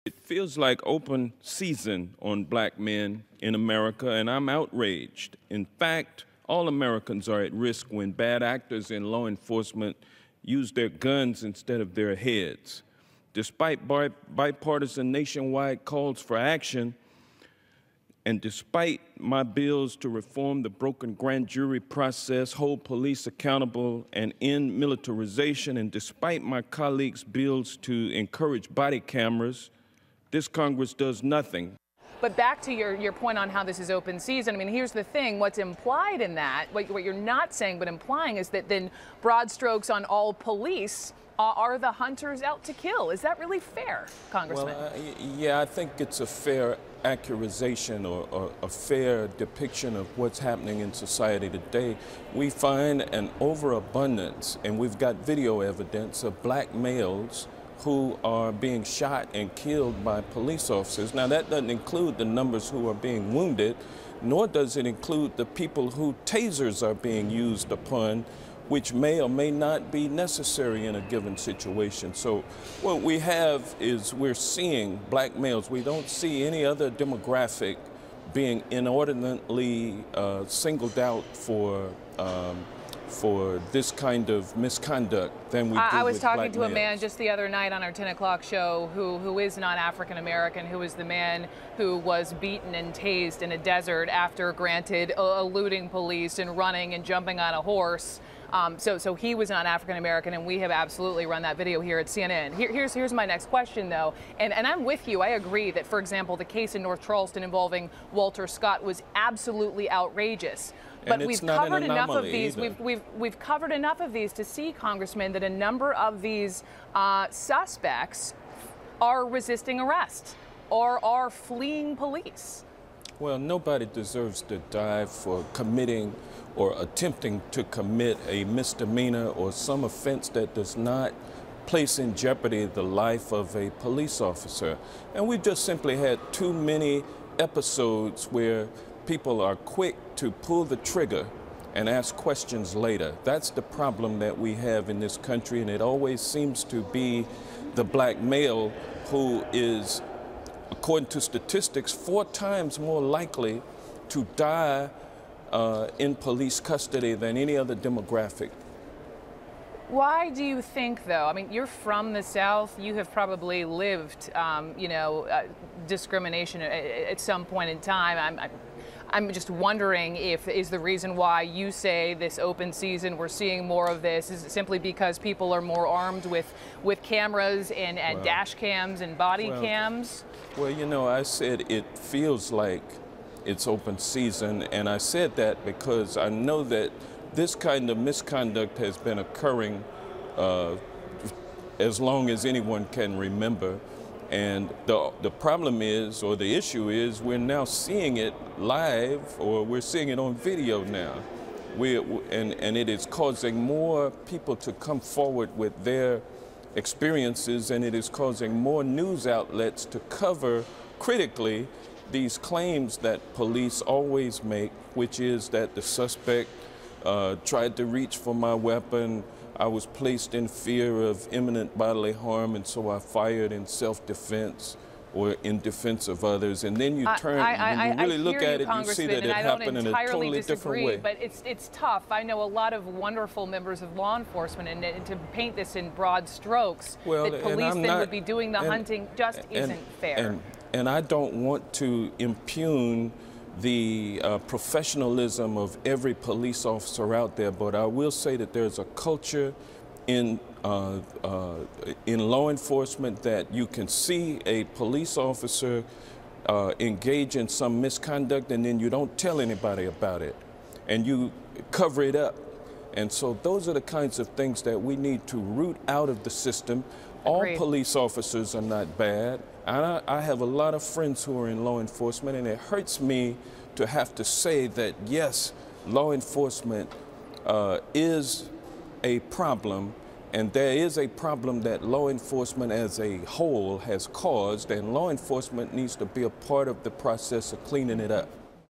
It feels like open season on black men in America, and I'm outraged. In fact, all Americans are at risk when bad actors in law enforcement use their guns instead of their heads. Despite bipartisan nationwide calls for action, and despite my bills to reform the broken grand jury process, hold police accountable, and end militarization, and despite my colleagues' bills to encourage body cameras, this Congress does nothing. But back to your point on how this is open season, I mean, here's the thing. What's implied in that, what you're not saying but implying, is that then broad strokes on all police are the hunters out to kill. Is that really fair, Congressman? Well, yeah, I think it's a fair accurization or a fair depiction of what's happening in society today. We find an overabundance, and we've got video evidence of black males who are being shot and killed by police officers. Now, that doesn't include the numbers who are being wounded, nor does it include the people who tasers are being used upon, which may or may not be necessary in a given situation. So what we have is we're seeing black males. We don't see any other demographic being inordinately singled out for this kind of misconduct than we do with black males. I was talking to a man just the other night on our 10 o'clock show who is not African American, who is the man who was beaten and tased in a desert after, granted, eluding police and running and jumping on a horse. So he was not African American, and we have absolutely run that video here at CNN. Here's my next question, though, and I'm with you. I agree that, for example, the case in North Charleston involving Walter Scott was absolutely outrageous. But we've covered enough of these. We've covered enough of these to see, Congressman, that a number of these suspects are resisting arrest or are fleeing police. Well, nobody deserves to die for committing or attempting to commit a misdemeanor or some offense that does not place in jeopardy the life of a police officer. And we've just simply had too many episodes where people are quick to pull the trigger and ask questions later. That's the problem that we have in this country, and it always seems to be the black male who is, according to statistics, 4 times more likely to die in police custody than any other demographic. Why do you think, though? I mean, you're from the South. You have probably lived, discrimination at some point in time. I'm just wondering is the reason why you say this open season, we're seeing more of this, is it simply because people are more armed with cameras and dash cams and body cams? Well, you know, I said it feels like it's open season, and I said that because I know that this kind of misconduct has been occurring as long as anyone can remember. And the problem is, or the issue is, we're now seeing it live, or we're seeing it on video now. And it is causing more people to come forward with their experiences, and it is causing more news outlets to cover critically these claims that police always make, which is that the suspect tried to reach for my weapon, I was placed in fear of imminent bodily harm, and so I fired in self-defense or in defense of others. And then you turn, when you really look at it, you see that it happened in a totally different way. But it's tough. I know a lot of wonderful members of law enforcement, and to paint this in broad strokes, that police then would be doing the hunting just isn't fair. And I don't want to impugn the professionalism of every police officer out there, but I will say that there's a culture in law enforcement that you can see a police officer engage in some misconduct, and then you don't tell anybody about it, and you cover it up. And so those are the kinds of things that we need to root out of the system. All police officers are not bad. I have a lot of friends who are in law enforcement, and it hurts me to have to say that, yes, law enforcement is a problem, and there is a problem that law enforcement as a whole has caused, and law enforcement needs to be a part of the process of cleaning it up.